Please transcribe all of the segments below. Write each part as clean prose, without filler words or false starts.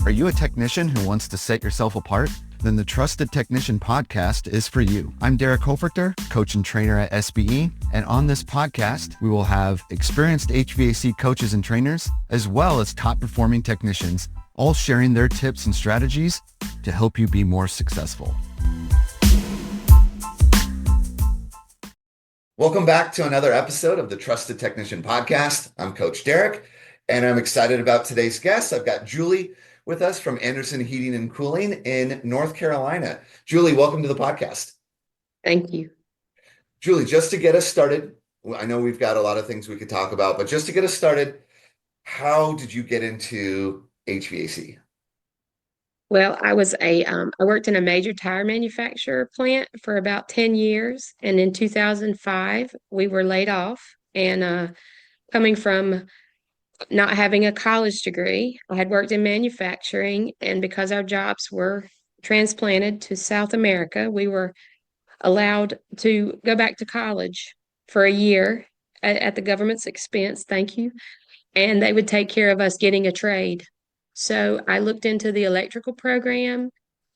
Are you a technician who wants to set yourself apart? Then the Trusted Technician podcast is for you. I'm Derek Hoferter, coach and trainer at SBE, and on this podcast, we will have experienced HVAC coaches and trainers, as well as top-performing technicians, all sharing their tips and strategies to help you be more successful. Welcome back to another episode of the Trusted Technician podcast. I'm Coach Derek, and I'm excited about today's guest. I've got Julie with us from Anderson Heating and Cooling in North Carolina. Julie, welcome to the podcast. Thank you. Julie, just to get us started, I know we've got a lot of things we could talk about, but just to get us started, how did you get into HVAC? Well, I worked in a major tire manufacturer plant for about 10 years. And in 2005, we were laid off. And coming from not having a college degree, I had worked in manufacturing. And because our jobs were transplanted to South America, we were allowed to go back to college for a year at the government's expense. Thank you. And they would take care of us getting a trade. So I looked into the electrical program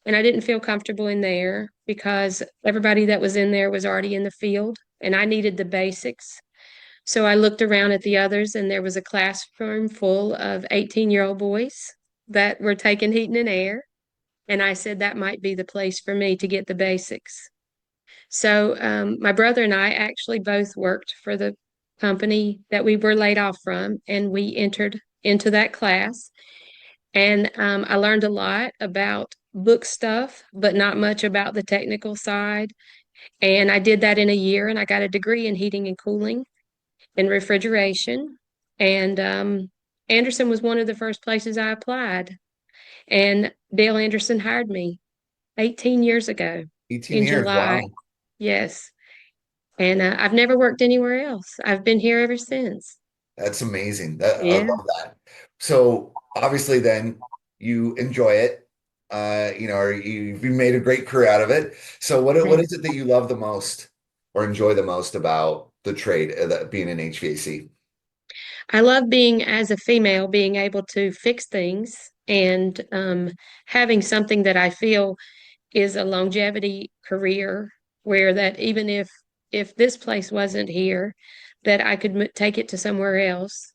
and I didn't feel comfortable in there because everybody that was in there was already in the field and I needed the basics. So I looked around at the others and there was a classroom full of 18-year-old boys that were taking heating and air. And I said that might be the place for me to get the basics. So my brother and I actually both worked for the company that we were laid off from, and we entered into that class. And I learned a lot about book stuff, but not much about the technical side. And I did that in a year, and I got a degree in heating and cooling and refrigeration. And Anderson was one of the first places I applied. And Dale Anderson hired me 18 years ago 18 in years, July. wow. Yes. And I've never worked anywhere else. I've been here ever since. That's amazing. I Yeah. love that. So obviously then you enjoy it, or you've made a great career out of it. So what is it that you love the most or enjoy the most about the trade, that being in HVAC? I love being, as a female, being able to fix things and having something that I feel is a longevity career where that even if this place wasn't here, that I could take it to somewhere else.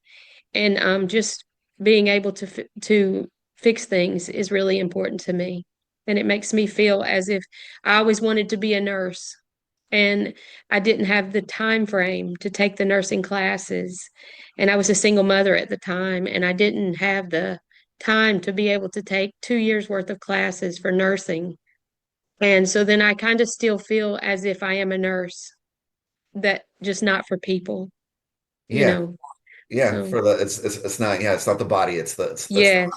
And just being able to fix things is really important to me. And it makes me feel as if I always wanted to be a nurse and I didn't have the time frame to take the nursing classes. And I was a single mother at the time, and I didn't have the time to be able to take 2 years worth of classes for nursing. And so then I kind of still feel as if I am a nurse, that just not for people, you Yeah, know. yeah. So For the it's not, yeah, it's not the body, it's yes,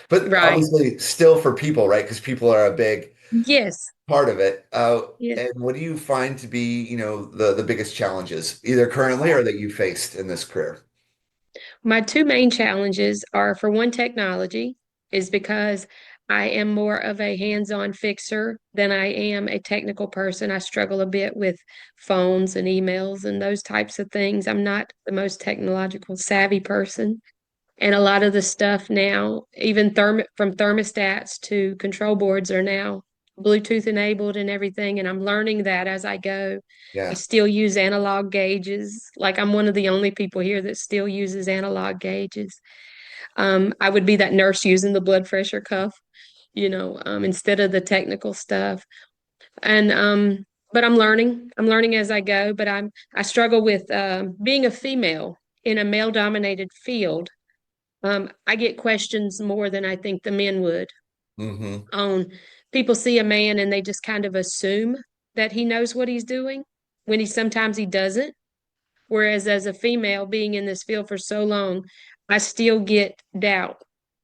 but right. obviously still for people, right? Because people are a big Yes. part of it. Yes. And what do you find to be, the biggest challenges, either currently or that you faced in this career? My two main challenges are, for one, technology, is because I am more of a hands-on fixer than I am a technical person. I struggle a bit with phones and emails and those types of things. I'm not the most technological savvy person. And a lot of the stuff now, even from thermostats to control boards, are now Bluetooth enabled and everything. And I'm learning that as I go. I Yeah. still use analog gauges. Like, I'm one of the only people here that still uses analog gauges. I would be that nurse using the blood pressure cuff, instead of the technical stuff. And but I'm learning. I'm learning as I go. But I struggle with being a female in a male dominated field. I get questions more than I think the men would Hmm. on people see a man and they just kind of assume that he knows what he's doing when sometimes he doesn't. Whereas as a female being in this field for so long, I still get doubt,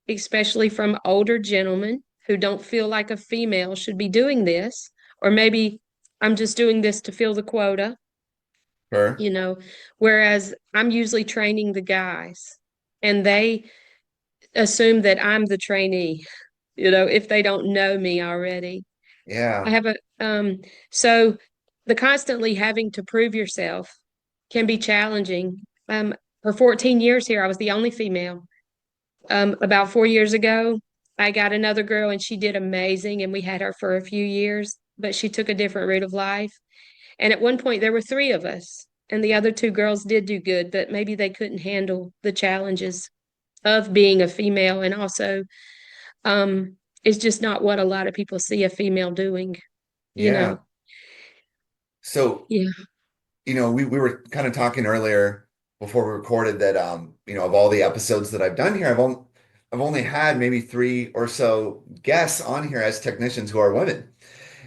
especially from older gentlemen who don't feel like a female should be doing this, or maybe I'm just doing this to fill the quota, Sure. you know, whereas I'm usually training the guys and they assume that I'm the trainee, if they don't know me already. I Yeah. have so the constantly having to prove yourself can be challenging. For 14 years here, I was the only female. About 4 years ago, I got another girl and she did amazing and we had her for a few years, but she took a different route of life. And at one point there were three of us and the other two girls did do good, but maybe they couldn't handle the challenges of being a female and also um it's just not what a lot of people see a female doing, you Yeah. know. So, Yeah. we were kind of talking earlier before we recorded that, of all the episodes that I've done here, I've only had maybe three or so guests on here as technicians who are women.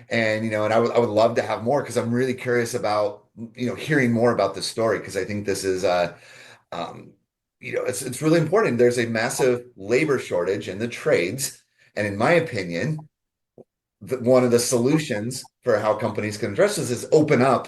And I would love to have more because I'm really curious about, hearing more about this story because I think this is, um, it's really important. There's a massive labor shortage in the trades. And in my opinion, one of the solutions for how companies can address this is open up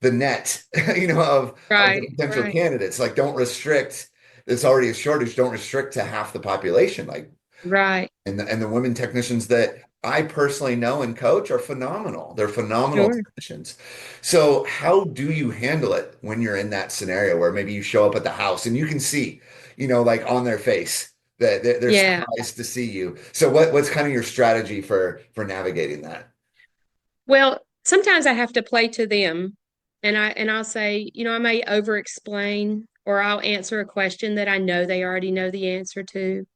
the net, of the Right, potential right, candidates. Like, don't restrict. There's already a shortage. Don't restrict to half the population. Like, right. and the women technicians that I personally know and coach are phenomenal. They're phenomenal Sure. technicians. So how do you handle it when you're in that scenario where maybe you show up at the house and you can see, like on their face that they're Yeah. surprised to see you. So what's kind of your strategy for navigating that? Well, sometimes I have to play to them and I'll say, I may over explain or I'll answer a question that I know they already know the answer to.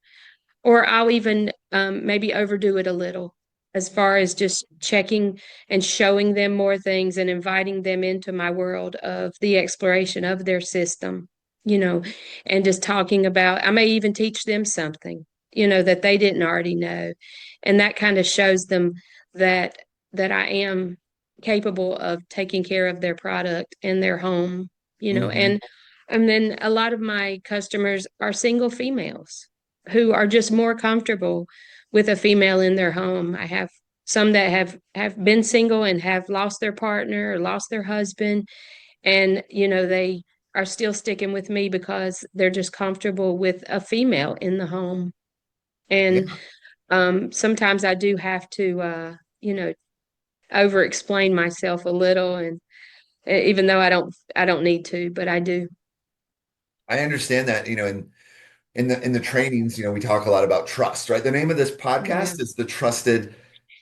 Or I'll even maybe overdo it a little as far as just checking and showing them more things and inviting them into my world of the exploration of their system, you know, and just talking about, I may even teach them something, that they didn't already know. And that kind of shows them that that I am capable of taking care of their product and their home, Hmm. and then a lot of my customers are single females who are just more comfortable with a female in their home. I have some that have been single and have lost their partner or lost their husband, and they are still sticking with me because they're just comfortable with a female in the home. And Yeah, sometimes I do have to, over explain myself a little, and even though I don't need to, but I do. I understand that, in the trainings, we talk a lot about trust, right? The name of this Yeah. podcast is The Trusted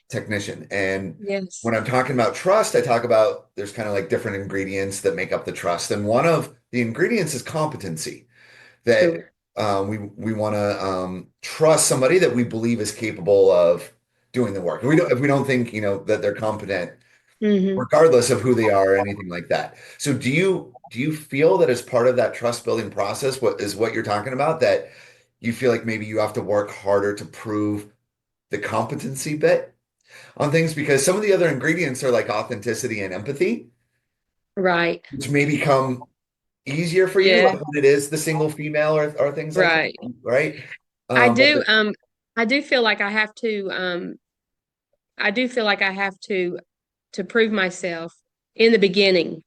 Technician. And Yes. when I'm talking about trust, I talk about there's kind of like different ingredients that make up the trust. And one of the ingredients is competency, that Sure. we want to trust somebody that we believe is capable of doing the work. If we don't think, that they're competent, Hmm. regardless of who they are or anything like that. So do you feel that as part of that trust building process, what you're talking about, that you feel like maybe you have to work harder to prove the competency bit on things because some of the other ingredients are like authenticity and empathy, Right. which may become easier for you Yeah. when it is the single female or things like that, Right. right? I But do I do feel like I do feel like I have to prove myself in the beginning.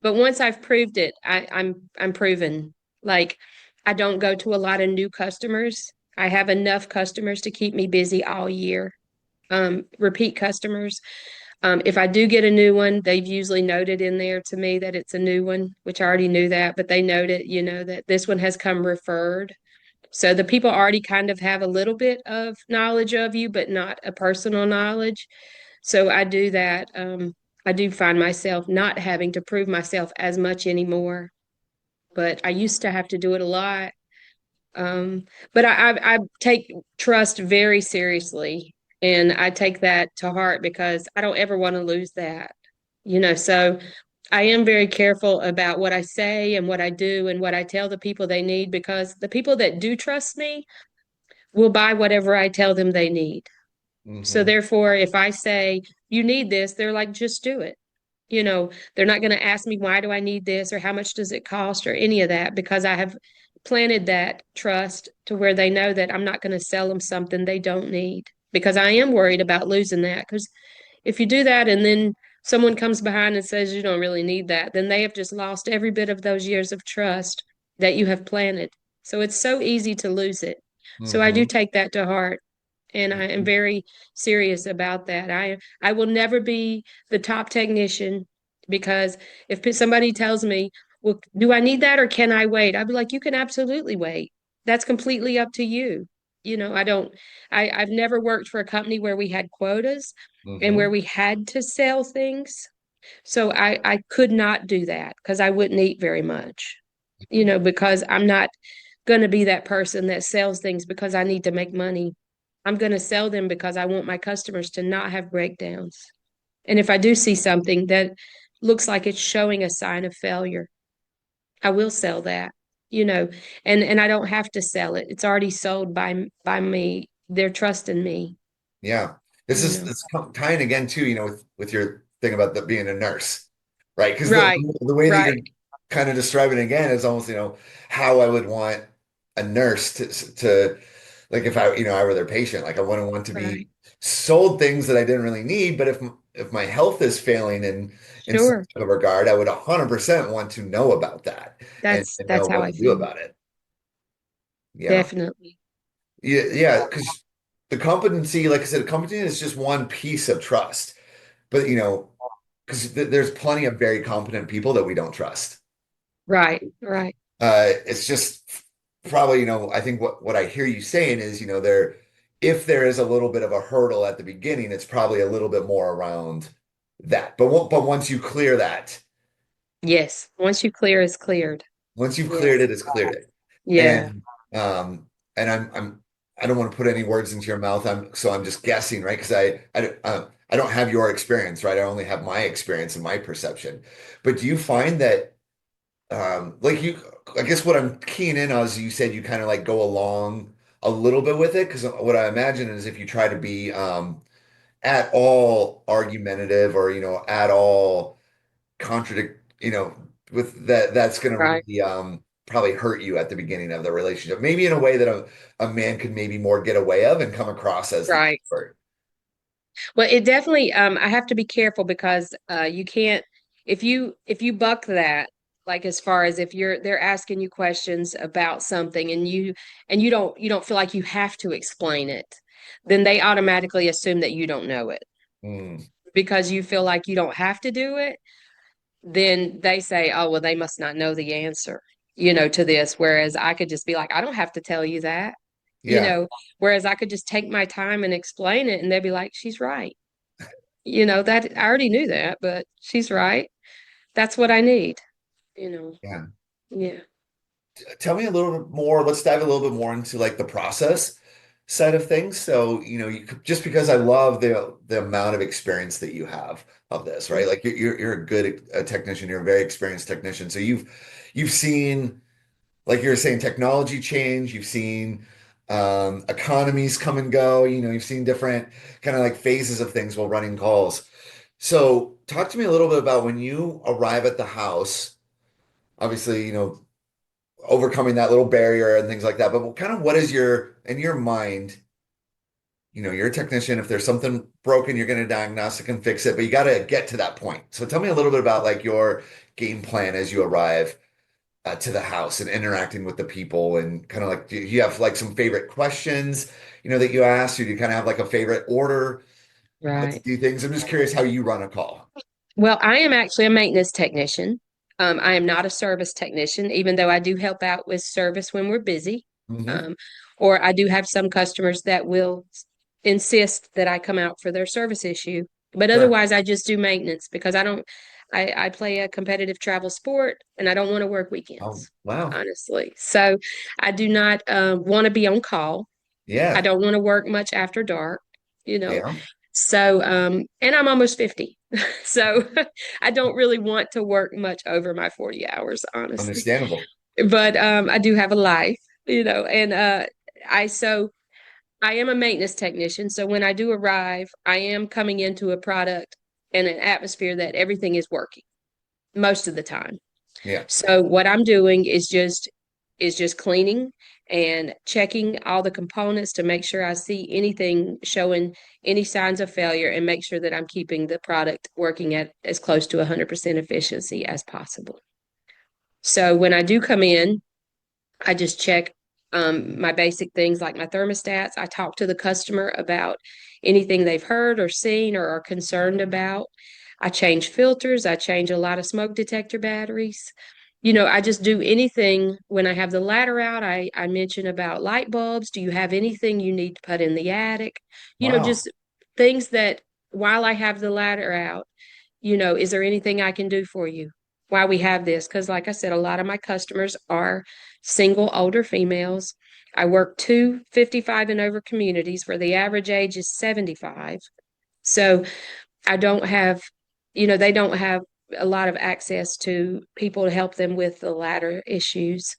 But once I've proved it, I'm proven. Like I don't go to a lot of new customers. I have enough customers to keep me busy all year. Repeat customers. If I do get a new one, they've usually noted in there to me that it's a new one, which I already knew that, but they note it, that this one has come referred. So the people already kind of have a little bit of knowledge of you, but not a personal knowledge. So I do that. I do find myself not having to prove myself as much anymore, but I used to have to do it a lot. Um, but I take trust very seriously, and I take that to heart because I don't ever want to lose that. So I am very careful about what I say and what I do and what I tell the people they need because the people that do trust me will buy whatever I tell them they need. So hmm therefore, if I say you need this, they're like, just do it. They're not going to ask me why do I need this or how much does it cost or any of that because I have planted that trust to where they know that I'm not going to sell them something they don't need because I am worried about losing that because if you do that and then someone comes behind and says you don't really need that, then they have just lost every bit of those years of trust that you have planted. So it's so easy to lose it. So I do hmm take that to heart and I am very serious about that. I will never be the top technician because if somebody tells me, "Well, do I need that or can I wait?" I'd be like, "You can absolutely wait. That's completely up to you." I don't, I've never worked for a company where we had quotas and where Hmm. we had to sell things. So I could not do that because I wouldn't eat very much, because I'm not going to be that person that sells things because I need to make money. I'm going to sell them because I want my customers to not have breakdowns. And if I do see something that looks like it's showing a sign of failure, I will sell that, you know, and I don't have to sell it. It's already sold by me. They're trusting me, Yeah. you know. This tying again too, with your thing about being a nurse, right? Because Right, the way that right, you're kind of describing it again is almost, how I would want a nurse to like if I were their patient, like I wouldn't want to be right. sold things that I didn't really need, but if my health is failing in some Sure. type of regard, I would 100% want to know about that and know That's how what I to do feel. about it. Yeah. Definitely. Yeah, yeah, because the competency, like I said, competency is just one piece of trust. But because there's plenty of very competent people that we don't trust. Right, right. It's just probably, I think what I hear you saying is, if there is a little bit of a hurdle at the beginning, it's probably a little bit more around that. But once you clear that, Yes. Once you clear, it's cleared. once you've Yeah. cleared it, it's cleared it. Yeah. And and I don't want to put any words into your mouth. I'm just guessing, right? Because I don't have your experience, right? I only have my experience and my perception. But do you find that like I guess what I'm keying in on is you said you kind of like go along a little bit with it because what I imagine is if you try to be at all argumentative or at all contradict, with that's going to Right, really probably hurt you at the beginning of the relationship. Maybe in a way that a man could maybe more get away of and come across as the right. expert. Well, it definitely, I have to be careful because you can't, if you buck that, like as far as if they're asking you questions about something and you don't feel like you have to explain it, then they automatically assume that you don't know it Mm, because you feel like you don't have to do it. Then they say, oh, well, they must not know the answer, to this. Whereas I could just be like, I don't have to tell you that, you yeah, know, whereas I could just take my time and explain it and they'd be like, she's right. That I already knew that, but she's right. That's what I need, you know. yeah. Yeah. Tell me a little bit more. Let's dive a little bit more into like the process side of things. So, just because I love the amount of experience that you have of this, right? Like you're a good technician, you're a very experienced technician. So you've seen, like you were saying, technology change, you've seen economies come and go, you've seen different kind of like phases of things while running calls. So talk to me a little bit about when you arrive at the house, obviously, overcoming that little barrier and things like that. But kind of what is in your mind, you're a technician. If there's something broken, you're going to diagnostic and fix it, but you got to get to that point. So tell me a little bit about like your game plan as you arrive to the house and interacting with the people and kind of like, do you have like some favorite questions, that you ask, or do you kind of have like a favorite order to Right. do things? I'm just curious how you run a call. Well, I am actually a maintenance technician. I am not a service technician, even though I do help out with service when we're busy. Hmm. Um, or I do have some customers that will insist that I come out for their service issue. But Sure. otherwise, I just do maintenance because I play a competitive travel sport and I don't want to work Oh, weekends, wow. honestly. So I do not want to be on call. I Yeah. don't want to work much after dark, you know. Yeah. So, and I'm almost 50. So I don't really want to work much over my 40 hours, honestly. Understandable. But I do have a life, and so I am a maintenance technician. So when I do arrive, I am coming into a product and an atmosphere that everything is working most of the time. Yeah. So what I'm doing is just cleaning and checking all the components to make sure I see anything showing any signs of failure and make sure that I'm keeping the product working at as close to 100% efficiency as possible. So when I do come in, I just check my basic things like my thermostats. I talk to the customer about anything they've heard or seen or are concerned about. I change filters. I change a lot of smoke detector batteries. I just do anything when I have the ladder out. I mention about light bulbs. Do you have anything you need to put in the attic? Wow. Just things that while I have the ladder out, is there anything I can do for you while we have this? Because, like I said, a lot of my customers are single older females. I work 2 55 and over communities where the average age is 75. So I don't have, they don't have a lot of access to people to help them with the ladder issues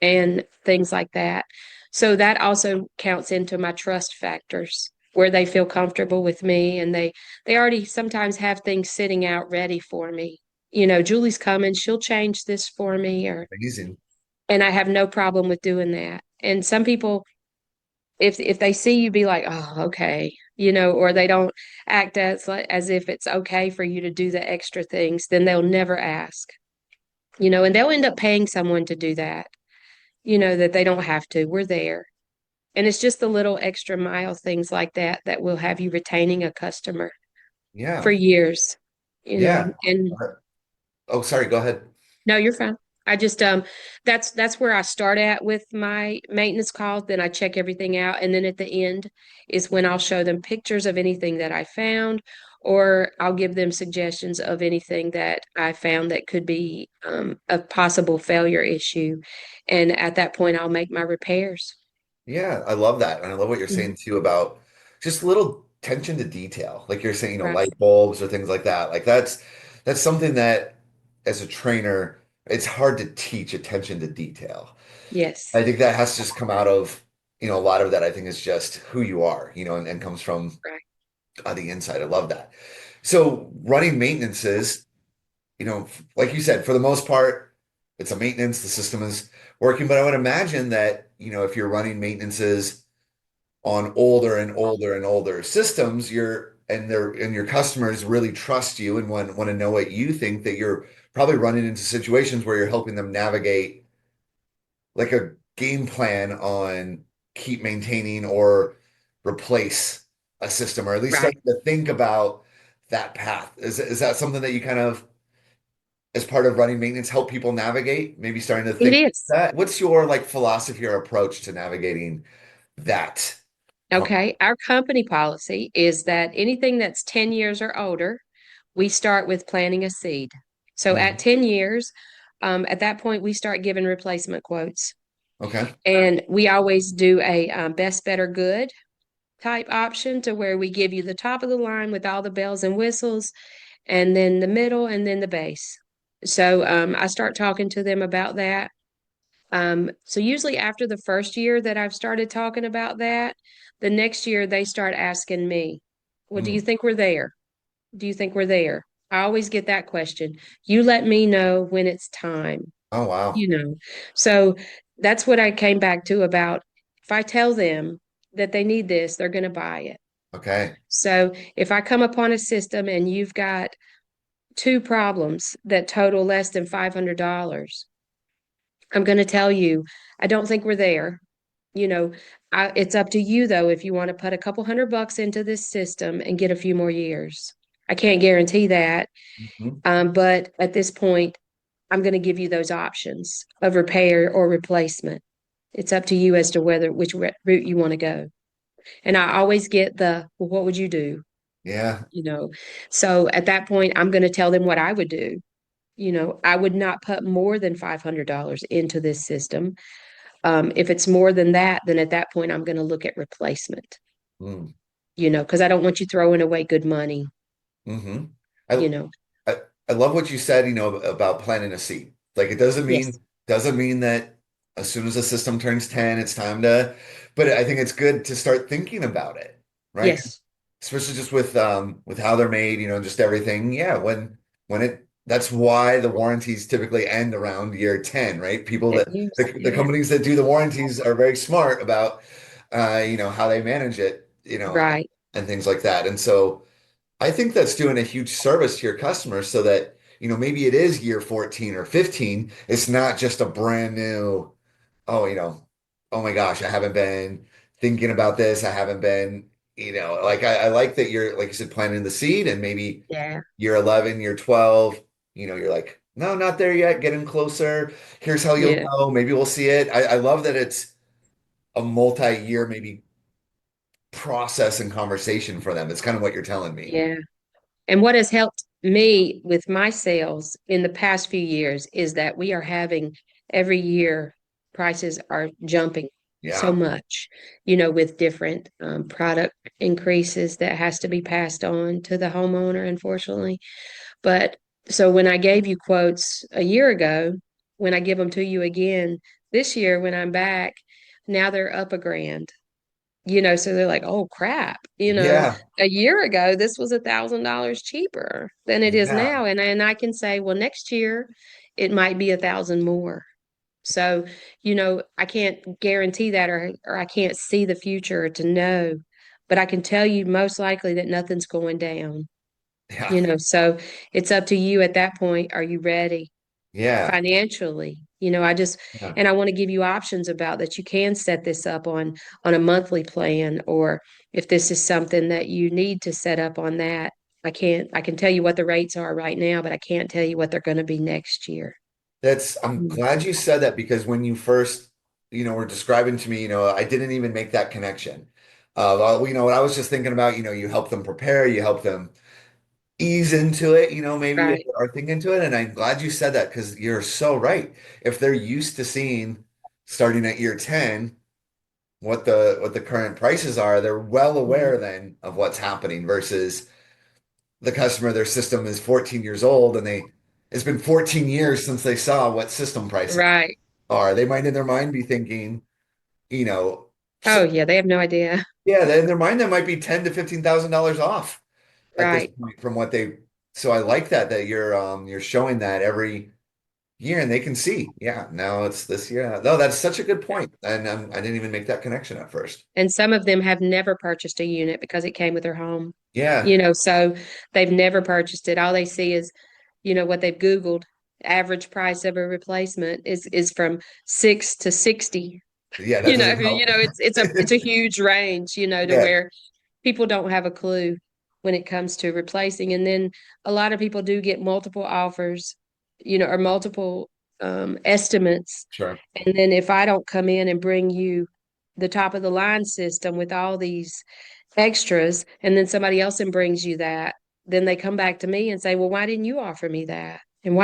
and things like that. So that also counts into my trust factors where they feel comfortable with me and they already sometimes have things sitting out ready for me. Julie's coming, she'll change this for me or Amazing. and I have no problem with doing that. And some people if they see you be like, oh, okay, or they don't act as if it's okay for you to do the extra things, then they'll never ask, and they'll end up paying someone to do that, that they don't have to. We're there. And it's just the little extra mile things like that that will have you retaining a customer for Yeah. years, Yeah. and Oh, sorry. Go ahead. no, you're fine. I just that's where I start at with my maintenance calls. Then I check everything out, and then at the end is when I'll show them pictures of anything that I found, or I'll give them suggestions of anything that I found that could be a possible failure issue. And at that point, I'll make my repairs. Yeah, I love that. And I love what you're Mhm. saying too about just little attention to detail. Like you're saying, Right. light bulbs or things like that. Like that's something that as a trainer, it's hard to teach attention to detail. Yes. I think that has to just come out of, a lot of that I think is just who you are, and comes from Right. the inside. I love that. So running maintenances, like you said, for the most part, it's a maintenance, the system is working. But I would imagine that, if you're running maintenances on older and older and older systems, your customers really trust you and want to know what you think, that you're probably running into situations where you're helping them navigate like a game plan on keep maintaining or replace a system, or at least Right. starting to think about that path. Is that something that you kind of, as part of running maintenance, help people navigate? Maybe starting to It think is. that. What's your like philosophy or approach to navigating that? Part? Okay. Our company policy is that anything that's 10 years or older, we start with planting a seed. So at Mhm. 10 years, at that point, we start giving replacement quotes. Okay. And we always do a best, better, good type option to where we give you the top of the line with all the bells and whistles, and then the middle, and then the base. So I start talking to them about that. So usually after the first year that I've started talking about that, the next year they start asking me, well, do you Mm. think we're there? Do you think we're there? I always get that question. You let me know when it's time, Oh, wow. you know. So that's what I came back to about if I tell them that they need this, they're going to buy it. Okay. So if I come upon a system and you've got two problems that total less than $500, I'm going to tell you, I don't think we're there. You know, it's up to you though if you want to put a couple $100 into this system and get a few more years. I can't guarantee that, Mhm. but at this point, I'm going to give you those options of repair or replacement. It's up to you as to whether which route you want to go. And I always get well, what would you do? Yeah. You know, so at that point, I'm going to tell them what I would do. I would not put more than $500 into this system. If it's more than that, then at that point, I'm going to look at replacement, Mm. because I don't want you throwing away good money, Hmm. you I, know. I love what you said, about planting a seed. Like it doesn't Yes. mean that as soon as the system turns 10, it's time to, but I think it's good to start thinking about it, right? Yes. Especially just with how they're made, just everything. Yeah, when it that's why the warranties typically end around year 10, right? People It that is. the Yeah. companies that do the warranties are very smart about how they manage it, Right. and things like that. And so I think that's doing a huge service to your customers so that, maybe it is year 14 or 15. It's not just a brand new, oh, oh my gosh, I haven't been thinking about this. I haven't been, like I like that you're, like you said, planting the seed, and maybe Yeah. year 11, year 12, you're like, no, not there yet. Getting closer. Here's how you'll Yeah, know. Maybe we'll see it. I love that it's a multi-year, maybe process and conversation for them. It's kind of what you're telling me. yeah. And what has helped me with my sales in the past few years is that we are having every year prices are jumping so Yeah. much, with different product increases that has to be passed on to the homeowner, unfortunately. But so when I gave you quotes a year ago, when I give them to you again this year when I'm back, now they're up a grand. So they're like, oh crap, Yeah. a year ago this was $1,000 cheaper than it is Yeah. now. And I can say, well, next year it might be 1,000 more. So, I can't guarantee that or I can't see the future to know, but I can tell you most likely that nothing's going down. Yeah. So it's up to you at that point. Are you ready Yeah. financially? Yeah. And I want to give you options about that. You can set this up on a monthly plan, or if this is something that you need to set up on that. I can tell you what the rates are right now, but I can't tell you what they're going to be next year. I'm Mm. glad you said that because when you first, were describing to me, I didn't even make that connection. Well, what I was just thinking about, you help them prepare, you help them ease into it, maybe if Right. they are thinking into it. And I'm glad you said that because you're so right. If they're used to seeing starting at year 10 what the current prices are, they're well Mhm. aware then of what's happening versus the customer, their system is 14 years old and it's been 14 years since they saw what system prices Right. are. They might in their mind be thinking, you know, Oh so, yeah, they have no idea. yeah, in their mind that might be 10 to $15,000 off at this Right. point from what they. So I like that you're showing that every year and they can see. Yeah, now it's this year. No, that's such a good point, and I didn't even make that connection at first. And some of them have never purchased a unit because it came with their home. Yeah, So they've never purchased it. All they see is, what they've Googled. Average price of a replacement is from 6 to 60. yeah, that doesn't help. It's a huge range, to Yeah, where people don't have a clue when it comes to replacing. And then a lot of people do get multiple offers, or multiple estimates. sure. And then if I don't come in and bring you the top of the line system with all these extras, and then somebody else and brings you that, then they come back to me and say, well, why didn't you offer me that? And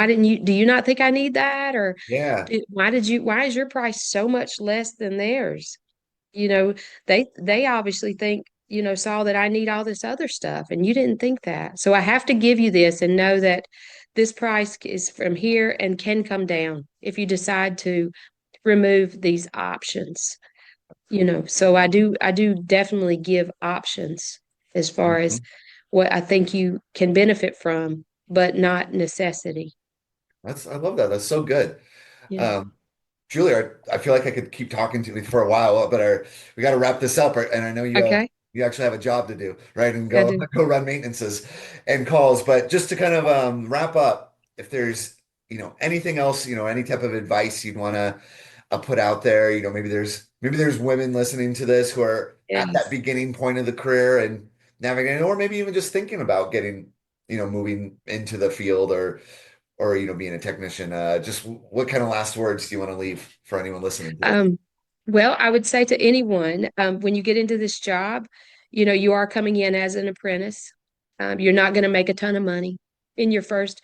do you not think I need that? Or Yeah, why is your price so much less than theirs? You know, they obviously think, saw that I need all this other stuff and you didn't think that. So I have to give you this and know that this price is from here and can come down if you decide to remove these options. So I do definitely give options as far as mhm. what I think you can benefit from, but not necessity. I love that. That's so good. Yeah. Um, Julia, I feel like I could keep talking to you for a while, but we got to wrap this up. And I know Okay. you actually have a job to do, right? And I go do. go run maintenances and calls. But just to kind of wrap up, if there's anything else, any type of advice you'd want to put out there, maybe there's women listening to this who are at that Yes. beginning point of the career and navigating, or maybe even just thinking about getting, moving into the field or being a technician. Just what kind of last words do you want to leave for anyone listening to this? Um, well, I would say to anyone, when you get into this job, you are coming in as an apprentice. You're not going to make a ton of money in your first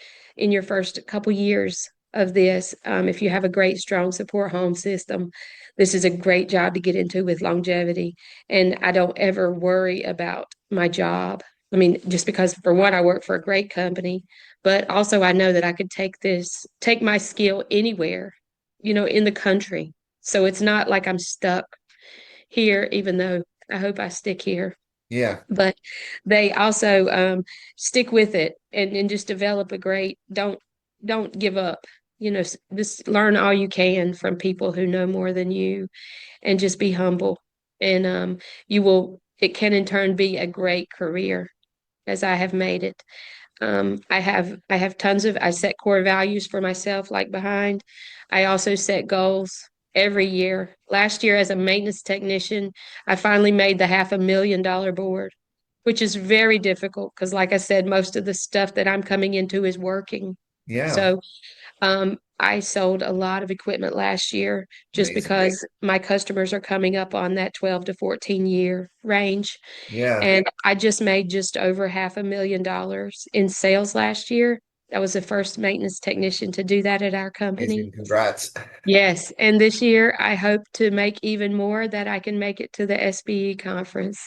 couple years of this. If you have a great, strong support home system, this is a great job to get into with longevity. And I don't ever worry about my job. I mean, just because for one, I work for a great company, but also I know that I could take my skill anywhere, in the country. So it's not like I'm stuck here, even though I hope I stick here. Yeah, But they also stick with it and just develop a great, don't give up. Just learn all you can from people who know more than you and just be humble. And it can in turn be a great career as I have made it. I have I set core values for myself, like behind. I also set goals every year. Last year, as a maintenance technician, I finally made the $500,000 board, which is very difficult because, like I said, most of the stuff that I'm coming into is working. Yeah. So I sold a lot of equipment last year just Amazing. because my customers are coming up on that 12 to 14 year range. Yeah. And I just made just over $500,000 in sales last year. I was the first maintenance technician to do that at our company. Amazing. Congrats. Yes, and this year I hope to make even more that I can make it to the SBE conference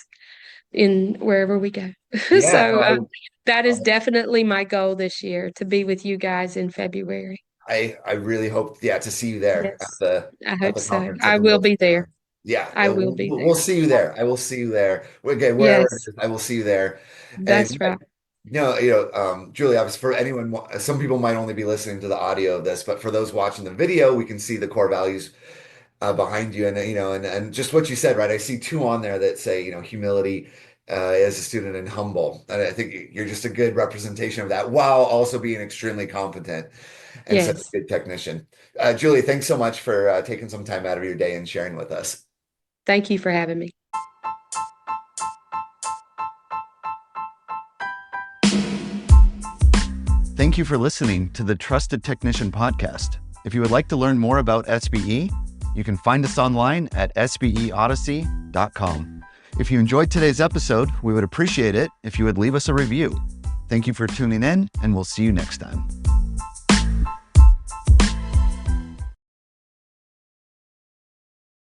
in wherever we go. Yeah. So No, that I, is definitely my goal this year to be with you guys in February. I really hope, yeah, to see you there Yes, I at hope the so. conference. I I think will that's be there. yeah. I will be We'll there. see you there. I will see you there. Okay, wherever it Yes, is, I will see you there. And that's right. no, Julie, obviously for anyone, some people might only be listening to the audio of this, but for those watching the video, we can see the core values behind you, and and just what you said, right? I see two on there that say, humility as a student and humble, and I think you're just a good representation of that, while also being extremely competent and such a Yes. good technician. Julie, thanks so much for taking some time out of your day and sharing with us. Thank you for having me. Thank you for listening to the Trusted Technician Podcast. If you would like to learn more about SBE, you can find us online at sbeodyssey.com. If you enjoyed today's episode, we would appreciate it if you would leave us a review. Thank you for tuning in, and we'll see you next time.